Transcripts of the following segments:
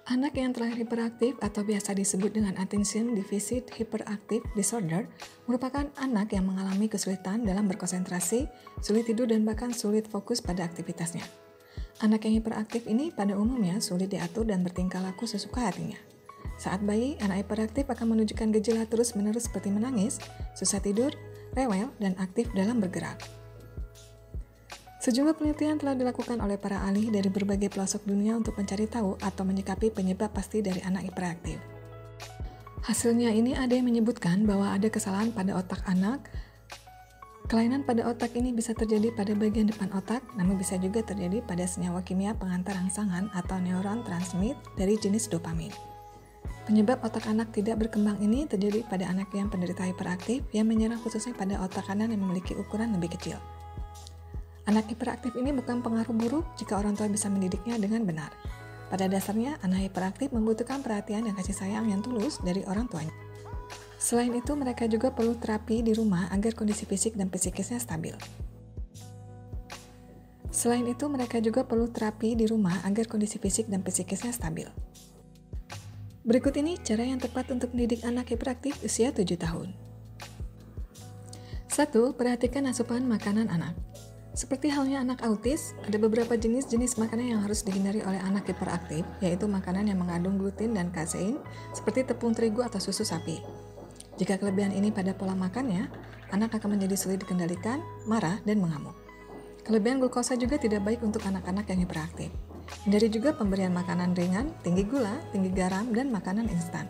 Anak yang terlahir hiperaktif atau biasa disebut dengan Attention Deficit Hyperactive Disorder merupakan anak yang mengalami kesulitan dalam berkonsentrasi, sulit tidur dan bahkan sulit fokus pada aktivitasnya. Anak yang hiperaktif ini pada umumnya sulit diatur dan bertingkah laku sesuka hatinya. Saat bayi, anak hiperaktif akan menunjukkan gejala terus-menerus seperti menangis, susah tidur, rewel, dan aktif dalam bergerak. Sejumlah penelitian telah dilakukan oleh para ahli dari berbagai pelosok dunia untuk mencari tahu atau menyikapi penyebab pasti dari anak hiperaktif. Hasilnya ini ada yang menyebutkan bahwa ada kesalahan pada otak anak. Kelainan pada otak ini bisa terjadi pada bagian depan otak, namun bisa juga terjadi pada senyawa kimia pengantar rangsangan atau neuron transmit dari jenis dopamin. Penyebab otak anak tidak berkembang ini terjadi pada anak yang penderita hiperaktif yang menyerang khususnya pada otak kanan yang memiliki ukuran lebih kecil. Anak hiperaktif ini bukan pengaruh buruk jika orang tua bisa mendidiknya dengan benar. Pada dasarnya, anak hiperaktif membutuhkan perhatian dan kasih sayang yang tulus dari orang tuanya. Selain itu, mereka juga perlu terapi di rumah agar kondisi fisik dan psikisnya stabil. Berikut ini cara yang tepat untuk mendidik anak hiperaktif usia 7 tahun. 1. Perhatikan asupan makanan anak. Seperti halnya anak autis, ada beberapa jenis-jenis makanan yang harus dihindari oleh anak hiperaktif, yaitu makanan yang mengandung gluten dan kasein, seperti tepung terigu atau susu sapi. Jika kelebihan ini pada pola makannya, anak akan menjadi sulit dikendalikan, marah, dan mengamuk. Kelebihan glukosa juga tidak baik untuk anak-anak yang hiperaktif. Hindari juga pemberian makanan ringan, tinggi gula, tinggi garam, dan makanan instan.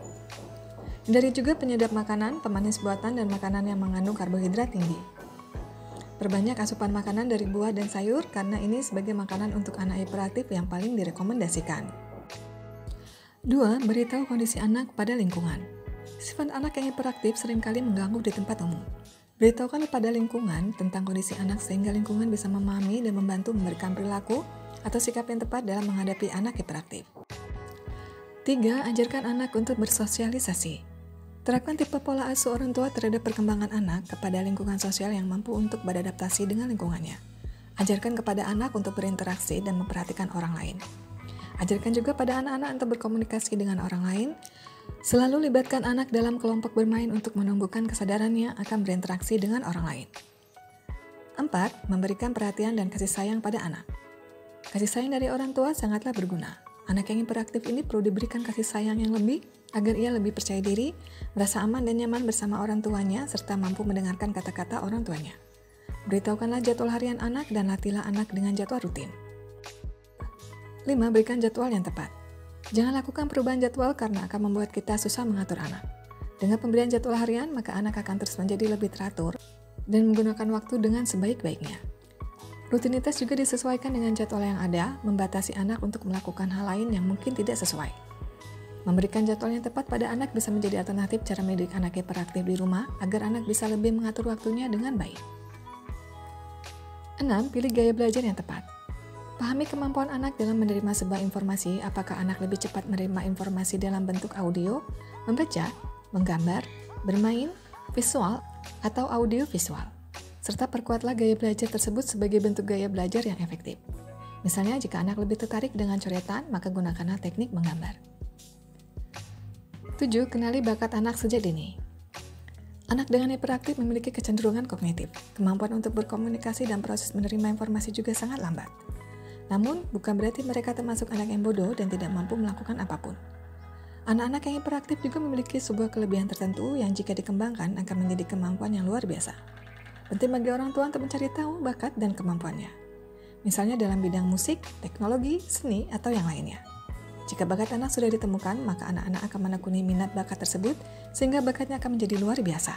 Hindari juga penyedap makanan, pemanis buatan, dan makanan yang mengandung karbohidrat tinggi. Perbanyak asupan makanan dari buah dan sayur karena ini sebagai makanan untuk anak hiperaktif yang paling direkomendasikan. 2. Beritahu kondisi anak pada lingkungan. Sifat anak yang hiperaktif seringkali mengganggu di tempat umum. Beritahukan kepada lingkungan tentang kondisi anak sehingga lingkungan bisa memahami dan membantu memberikan perilaku atau sikap yang tepat dalam menghadapi anak hiperaktif. 3. Ajarkan anak untuk bersosialisasi. Terapkan tipe pola asuh orang tua terhadap perkembangan anak kepada lingkungan sosial yang mampu untuk beradaptasi dengan lingkungannya. Ajarkan kepada anak untuk berinteraksi dan memperhatikan orang lain. Ajarkan juga pada anak-anak untuk berkomunikasi dengan orang lain. Selalu libatkan anak dalam kelompok bermain untuk menumbuhkan kesadarannya akan berinteraksi dengan orang lain. 4. Memberikan perhatian dan kasih sayang pada anak. Kasih sayang dari orang tua sangatlah berguna. Anak yang hiperaktif ini perlu diberikan kasih sayang yang lebih agar ia lebih percaya diri, merasa aman dan nyaman bersama orang tuanya, serta mampu mendengarkan kata-kata orang tuanya. Beritahukanlah jadwal harian anak dan latihlah anak dengan jadwal rutin. 5. Berikan jadwal yang tepat. Jangan lakukan perubahan jadwal karena akan membuat kita susah mengatur anak. Dengan pemberian jadwal harian, maka anak akan terus menjadi lebih teratur dan menggunakan waktu dengan sebaik-baiknya. Rutinitas juga disesuaikan dengan jadwal yang ada, membatasi anak untuk melakukan hal lain yang mungkin tidak sesuai. Memberikan jadwal yang tepat pada anak bisa menjadi alternatif cara mendidik anak hiperaktif di rumah agar anak bisa lebih mengatur waktunya dengan baik. 6. Pilih gaya belajar yang tepat. Pahami kemampuan anak dalam menerima sebuah informasi, apakah anak lebih cepat menerima informasi dalam bentuk audio, membaca, menggambar, bermain, visual, atau audio visual. Serta perkuatlah gaya belajar tersebut sebagai bentuk gaya belajar yang efektif. Misalnya, jika anak lebih tertarik dengan coretan, maka gunakanlah teknik menggambar. 7. Kenali bakat anak sejak dini. Anak dengan hiperaktif memiliki kecenderungan kognitif. Kemampuan untuk berkomunikasi dan proses menerima informasi juga sangat lambat. Namun, bukan berarti mereka termasuk anak yang bodoh dan tidak mampu melakukan apapun. Anak-anak yang hiperaktif juga memiliki sebuah kelebihan tertentu yang jika dikembangkan akan menjadi kemampuan yang luar biasa. Penting bagi orang tua untuk mencari tahu bakat dan kemampuannya. Misalnya dalam bidang musik, teknologi, seni, atau yang lainnya. Jika bakat anak sudah ditemukan, maka anak-anak akan menekuni minat bakat tersebut sehingga bakatnya akan menjadi luar biasa.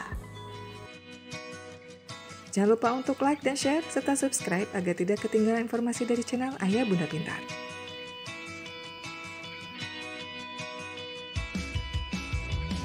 Jangan lupa untuk like dan share serta subscribe agar tidak ketinggalan informasi dari channel Ayah Bunda Pintar.